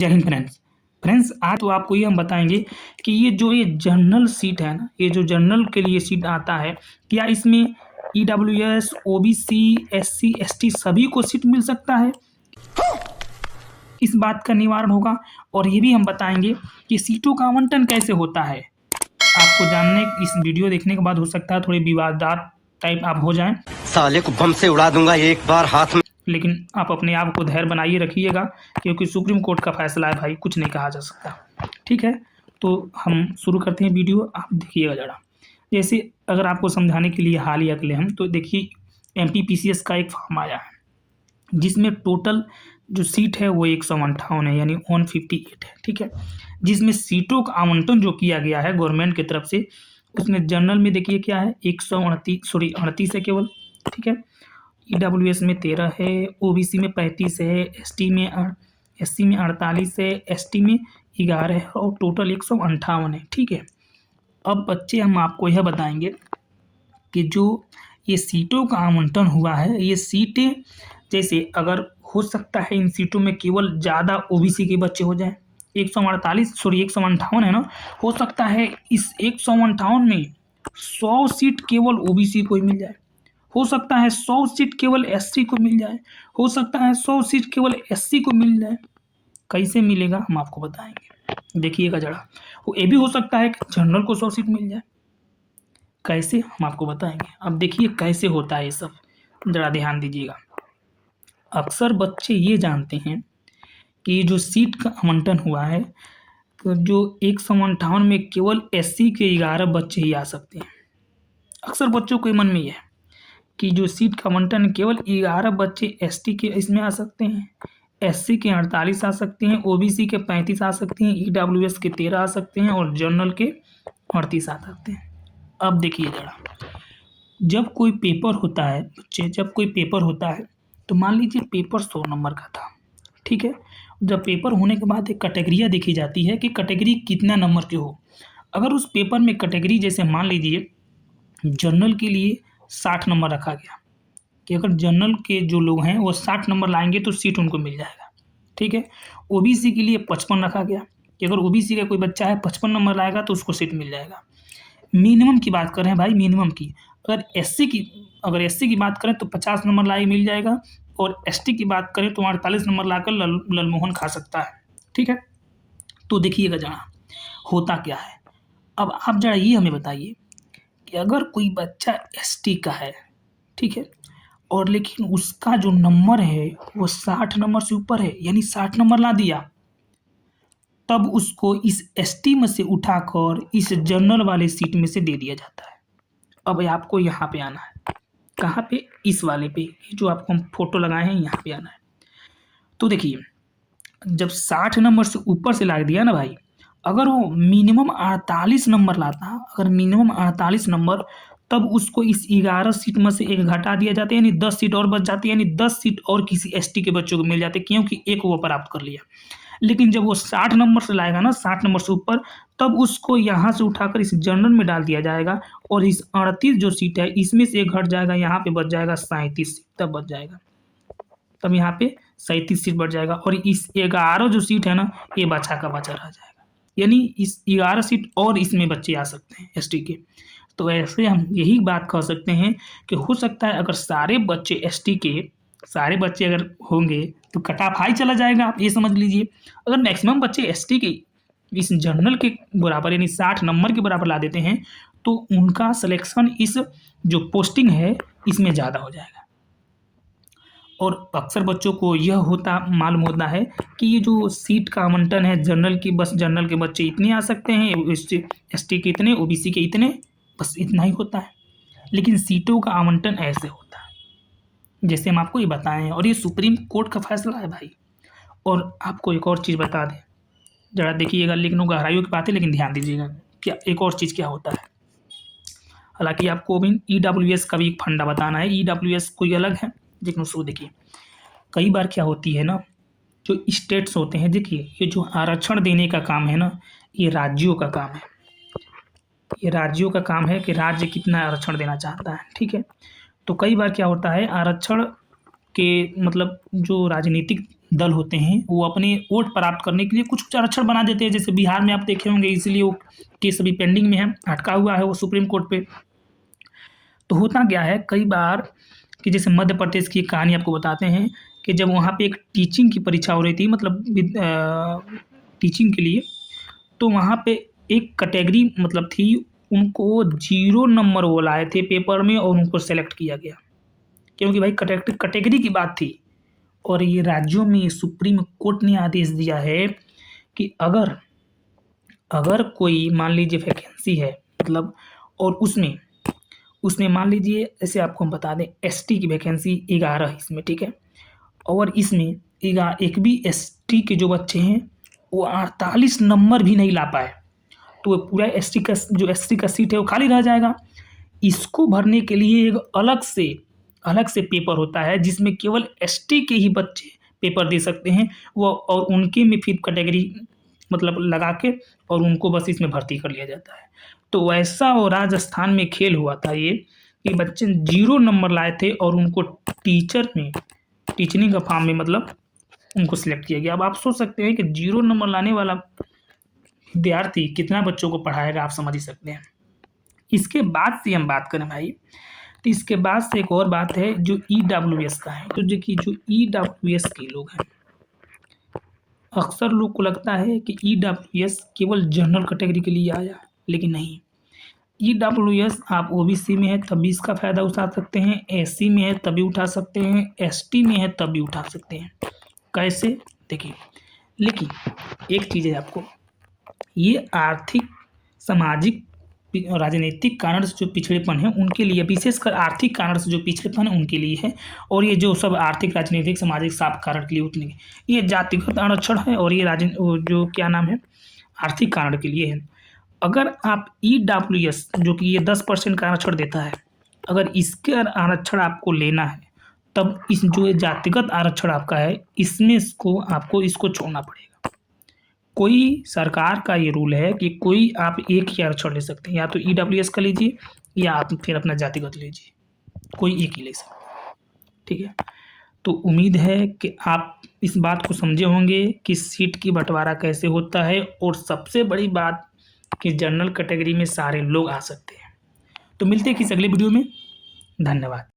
जय हिंद फ्रेंड्स आज तो आपको ये हम बताएंगे कि ये जनरल सीट है ना, ये जो जनरल के लिए सीट आता है, क्या इसमें ईडब्ल्यूएस, ओबीसी, एससी, एसटी सभी को सीट मिल सकता है? इस बात का निवारण होगा। और ये भी हम बताएंगे कि सीटों का आवंटन कैसे होता है। आपको जानने इस वीडियो देखने के बाद हो सकता है थोड़े विवादात टाइप आप हो जाएं, साले को बम से उड़ा दूंगा एक बार हाथ में। लेकिन आप अपने आप को धैर्य बनाइए रखिएगा, क्योंकि सुप्रीम कोर्ट का फैसला है भाई, कुछ नहीं कहा जा सकता। ठीक है, तो हम शुरू करते हैं वीडियो, आप देखिएगा ज़रा। जैसे अगर आपको समझाने के लिए हाल ही अगले हम तो देखिए एमपीपीसीएस का एक फॉर्म आया है, जिसमें टोटल जो सीट है वो 158 है, यानी 158 है। ठीक है, जिसमें सीटों का आवंटन जो किया गया है गवर्नमेंट की तरफ से, उसमें जनरल में देखिए क्या है 138 है केवल। ठीक है, ईडब्ल्यूएस में 13 है, ओबीसी में 35 है, एससी में 48 है, एसटी में 11 है और टोटल 158 है। ठीक है, अब बच्चे हम आपको यह बताएंगे कि जो ये सीटों का आवंटन हुआ है, ये सीटें जैसे अगर हो सकता है इन सीटों में केवल ज़्यादा ओबीसी के बच्चे हो जाएं, 158 है ना, हो सकता है इस 158 में 100 सीट केवल ओबीसी को ही मिल जाए, हो सकता है 100 सीट केवल एससी को मिल जाए, हो सकता है 100 सीट केवल एससी को मिल जाए। कैसे मिलेगा हम आपको बताएंगे, देखिएगा जरा। वो ये भी हो सकता है कि जनरल को 100 सीट मिल जाए, कैसे हम आपको बताएंगे। अब देखिए कैसे होता है ये सब, जरा ध्यान दीजिएगा। अक्सर बच्चे ये जानते हैं कि जो सीट का आवंटन हुआ है, तो जो 158 में केवल एससी के 11 बच्चे ही आ सकते हैं। अक्सर बच्चों के मन में यह है कि जो सीट का आवंटन केवल 11 बच्चे एसटी के इसमें आ सकते हैं, एससी के 48 आ सकते हैं, ओबीसी के 35 आ सकते हैं, ईडब्ल्यूएस के 13 आ सकते हैं और जनरल के 38 आ सकते हैं। अब देखिए जरा, जब कोई पेपर होता है बच्चे, जब कोई पेपर होता है तो मान लीजिए पेपर 100 नंबर का था। ठीक है, जब पेपर होने के बाद एक कैटेगरियाँ देखी जाती है कि कैटेगरी कितना नंबर के हो। अगर उस पेपर में कैटेगरी जैसे मान लीजिए जनरल के लिए 60 नंबर रखा गया कि अगर जनरल के जो लोग हैं वो 60 नंबर लाएंगे तो सीट उनको मिल जाएगा। ठीक है, ओबीसी के लिए 55 रखा गया कि अगर ओबीसी का कोई बच्चा है 55 नंबर लाएगा तो उसको सीट मिल जाएगा। मिनिमम की बात करें भाई, मिनिमम की, अगर एससी की बात करें तो 50 नंबर लाए मिल जाएगा, और एसटी की बात करें तो 48 नंबर लाकर ललमोहन खा सकता है। ठीक है, तो देखिएगा जरा होता क्या है। अब आप जरा ये हमें बताइए कि अगर कोई बच्चा एसटी का है, ठीक है, और लेकिन उसका जो नंबर है वो 60 नंबर से ऊपर है, यानी 60 नंबर ला दिया, तब उसको इस एसटी में से उठाकर इस जनरल वाले सीट में से दे दिया जाता है। अब आपको यहाँ पे आना है, कहाँ पे, इस वाले पे, ये जो आपको हम फोटो लगाए हैं यहाँ पे आना है। तो देखिए, जब 60 नंबर से ऊपर से ला दिया ना भाई, अगर वो मिनिमम 48 नंबर लाता, अगर मिनिमम 48 नंबर, तब उसको इस 11 सीट में से एक घटा दिया जाता है, यानी 10 सीट और बच जाती है, यानी 10 सीट और किसी एसटी के बच्चों को मिल जाते, क्योंकि एक वो प्राप्त कर लिया। लेकिन जब वो 60 नंबर से लाएगा ना, 60 नंबर से ऊपर, तब उसको यहाँ से उठाकर इस जनरल में डाल दिया जाएगा, और इस 38 जो सीट है इसमें से एक घट जाएगा, यहाँ पे बच जाएगा 37 सीट, तब बच जाएगा, तब यहाँ पे 37 सीट बढ़ जाएगा, और इस 11 जो सीट है ना, ये बचा का बचा रह जाएगा, यानी इस 11 सीट और इसमें बच्चे आ सकते हैं एसटी के। तो ऐसे हम यही बात कह सकते हैं कि हो सकता है अगर सारे बच्चे एसटी के, सारे बच्चे अगर होंगे तो कट ऑफ हाई चला जाएगा, आप ये समझ लीजिए। अगर मैक्सिमम बच्चे एसटी के इस जनरल के बराबर यानी 60 नंबर के बराबर ला देते हैं, तो उनका सिलेक्शन इस जो पोस्टिंग है इसमें ज़्यादा हो जाएगा। और अक्सर बच्चों को यह मालूम होता है कि ये जो सीट का आवंटन है जनरल की, बस जनरल के बच्चे इतने आ सकते हैं, एसटी के इतने, ओबीसी के इतने, बस इतना ही होता है। लेकिन सीटों का आवंटन ऐसे होता है जैसे हम आपको ये बताएं हैं, और ये सुप्रीम कोर्ट का फैसला है भाई। और आपको एक और चीज़ बता दें, ज़रा देखिएगा, लेकिन वो गहराइयों की बात है, लेकिन ध्यान दीजिएगा क्या एक और चीज़ क्या होता है। हालांकि आपको भी ईडब्ल्यूएस का भी एक फंडा बताना है, ईडब्ल्यूएस कोई अलग है, लेकिन उसको देखिए, कई बार क्या होती है ना, जो स्टेट्स होते हैं, देखिए ये जो आरक्षण देने का काम है ना, ये राज्यों का काम है, ये राज्यों का काम है कि राज्य कितना आरक्षण देना चाहता है। ठीक है, तो कई बार क्या होता है, आरक्षण के मतलब जो राजनीतिक दल होते हैं वो अपने वोट प्राप्त करने के लिए कुछ कुछ आरक्षण बना देते हैं। जैसे बिहार में आप देखे होंगे, इसलिए वो केस अभी पेंडिंग में है, अटका हुआ है वो सुप्रीम कोर्ट पे। तो होता क्या है कई बार कि जैसे मध्य प्रदेश की एक कहानी आपको बताते हैं कि जब वहाँ पे एक टीचिंग की परीक्षा हो रही थी, मतलब टीचिंग के लिए, तो वहाँ पे एक कैटेगरी मतलब थी, उनको 0 नंबर वो लाए थे पेपर में और उनको सेलेक्ट किया गया, क्योंकि भाई कैटेगरी की बात थी। और ये राज्यों में सुप्रीम कोर्ट ने आदेश दिया है कि अगर कोई मान लीजिए वैकेंसी है, मतलब, और उसमें मान लीजिए, ऐसे आपको हम बता दें, एसटी की वैकेंसी 11 इसमें, ठीक है, और इसमें एक भी एसटी के जो बच्चे हैं वो 48 नंबर भी नहीं ला पाए, तो पूरा एसटी का सीट है वो खाली रह जाएगा। इसको भरने के लिए एक अलग से पेपर होता है जिसमें केवल एसटी के ही बच्चे पेपर दे सकते हैं वो, और उनके में फिर कैटेगरी मतलब लगा के और उनको बस इसमें भर्ती कर लिया जाता है। तो वैसा वो राजस्थान में खेल हुआ था ये कि बच्चे 0 नंबर लाए थे और उनको टीचिंग का फॉर्म में मतलब उनको सिलेक्ट किया गया। अब आप सोच सकते हैं कि 0 नंबर लाने वाला विद्यार्थी कितना बच्चों को पढ़ाएगा, आप समझ ही सकते हैं। इसके बाद से हम बात करें भाई, तो इसके बाद से एक और बात है जो EWS का है। तो देखिए जो EWS के लोग हैं, अक्सर लोग को लगता है कि EWS केवल जनरल कैटेगरी के लिए आया, लेकिन नहीं। EWS आप OBC में है तब भी इसका फ़ायदा उठा सकते हैं, SC में है तभी उठा सकते हैं, ST में है तब भी उठा सकते हैं। कैसे, देखिए, लेकिन एक चीज़ है आपको, ये आर्थिक, सामाजिक, राजनीतिक कारण से जो पिछड़ेपन है उनके लिए, विशेषकर आर्थिक कारण से जो पिछड़ेपन है उनके लिए है, और ये जो सब आर्थिक, राजनीतिक, सामाजिक सब कारण के लिए उतने, ये जातिगत आरक्षण है और ये जो क्या नाम है, आर्थिक कारण के लिए है। अगर आप EWS जो कि ये 10% का आरक्षण देता है, अगर इसके आरक्षण आपको लेना है तब इस जो जातिगत आरक्षण आपका है इसमें आपको इसको छोड़ना पड़ेगा। कोई सरकार का ये रूल है कि कोई आप एक ही आरक्षण ले सकते हैं, या तो EWS का लीजिए या आप फिर अपना जातिगत लीजिए, कोई एक ही ले सकते हैं, ठीक है। तो उम्मीद है कि आप इस बात को समझे होंगे कि सीट की बंटवारा कैसे होता है, और सबसे बड़ी बात कि जनरल कैटेगरी में सारे लोग आ सकते हैं। तो मिलते हैं किसी अगले वीडियो में, धन्यवाद।